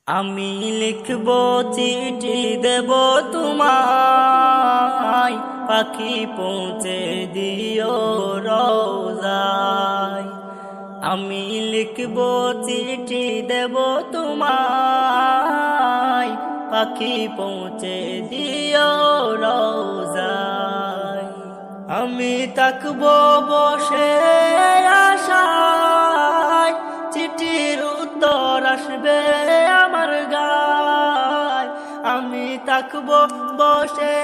আমি লিখব চিঠি দেব তোমায়, পাখি পৌঁছে দিও রোজায়। আমি লিখব চিঠি দেব তোমায়, পাখি পৌঁছে দিও রোজায়। আমি থাকব বসে আশায়, চিঠির উত্তর আসবে আমার গায়। আমি থাকব বসে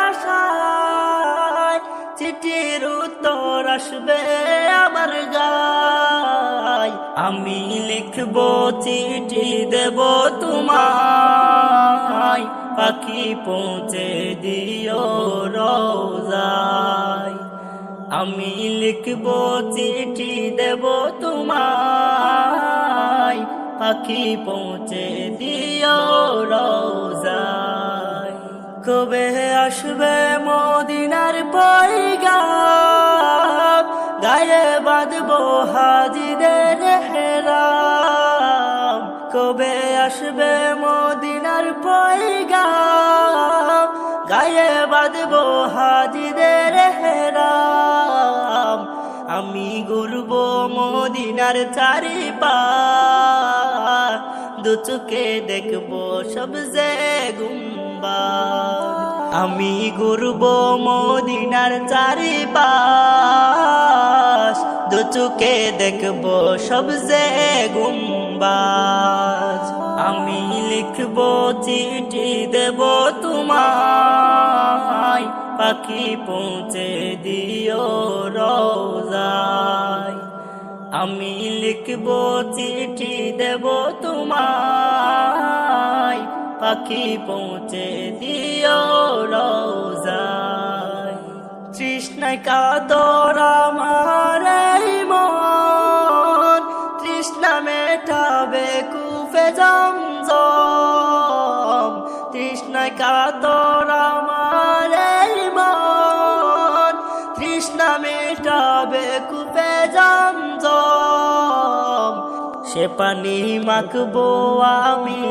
আশায়, চিঠির উত্তর আসবে আমার গায়। আমি লিখব চিঠি দেব তোমায়, পাখি পৌঁছে দিও রোজায়। আমি লিখব চিঠি দেব তোমায়, পাখি পৌঁছে দিও রোজায়। কবে আসবে মদিনার পয়গাম, গায়ে বাঁধবো হাজিদের হেরাম। কবে আসবে মদিনার পয়গাম, গায়ে বাঁধবো হাজিদের হেরাম। আমি ঘুরব মদিনার চারিপাশ, দু চোখে দেখবো সবজে গুম্বাদ। আমি ঘুরব মদিনার চারিপাশ, দু চোখে দেখবো সবজে গুম্বাদ। আমি লিখব চিঠি দেব তোমায়, পাখি পৌঁছে দিও রোজায়। আমি লিখব চিঠি দেব তোমায়, পাখি পৌঁছে দিও রোজায়। তৃষ্ণায় কাতর আমার এই মন, তৃষ্ণা মেটাবে কুফে জমজম। তৃষ্ণায় কাতর আমার এই মন, তৃষ্ণা মেটাবে কুফে জমজম। সে পানি মাখবো আমি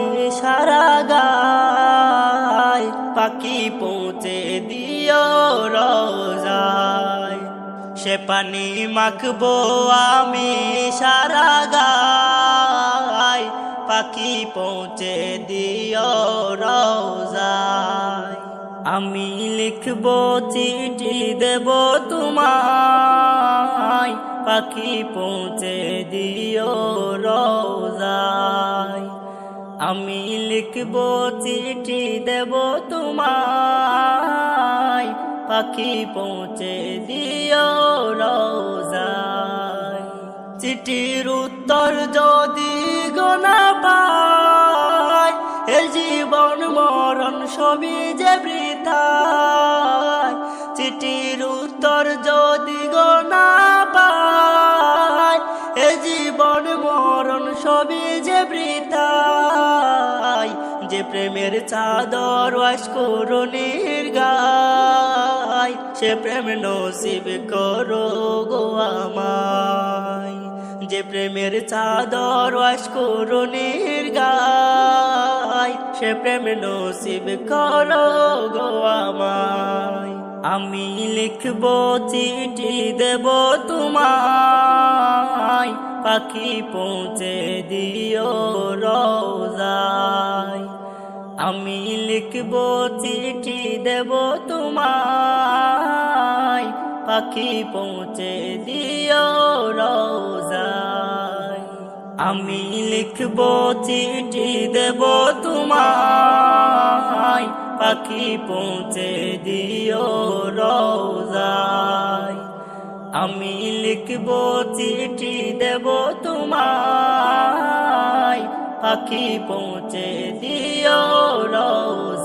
সারা গায়, পাখি পৌঁছে দিও রোজায়। সে পানি মাখবো আমি সারা গায়, পাখি পৌঁছে দিও রোজায়। আমি লিখব চিঠি দেব তোমায়, পাখি পৌঁছে দিও রোজায়। আমি লিখব চিঠি দেব তোমায়, পাখি পৌঁছে দিও রোজায়। চিঠির উত্তর যদি গোনা পায়, এ জীবন মরণ সবই যে বৃথায়। চিঠির উত্তর যদি গোনা পায়, এ জীবন মরণ সবই যে বৃথায়। যে প্রেমের চাদর অস্করণীর গায়, সে প্রেম নসিব করো গো আমায়। যে প্রেমের চাদর অস্করণীর গায়, সে প্রেম নসিব করো গো আমায়। আমি লিখব চিঠি দেব তোমায়, পাখি পৌঁছে দিও রোজায়। আমি লিখব চিঠি দেব তোমায়, পাখি পৌঁছে দিও রোজায়। আমি লিখব চিঠি দেব তোমায়, পাখি পৌঁছে দিও রোজায়। আমি লিখব চিঠি দেব তোমায়, পাখি পৌঁছে দিও রোজায়।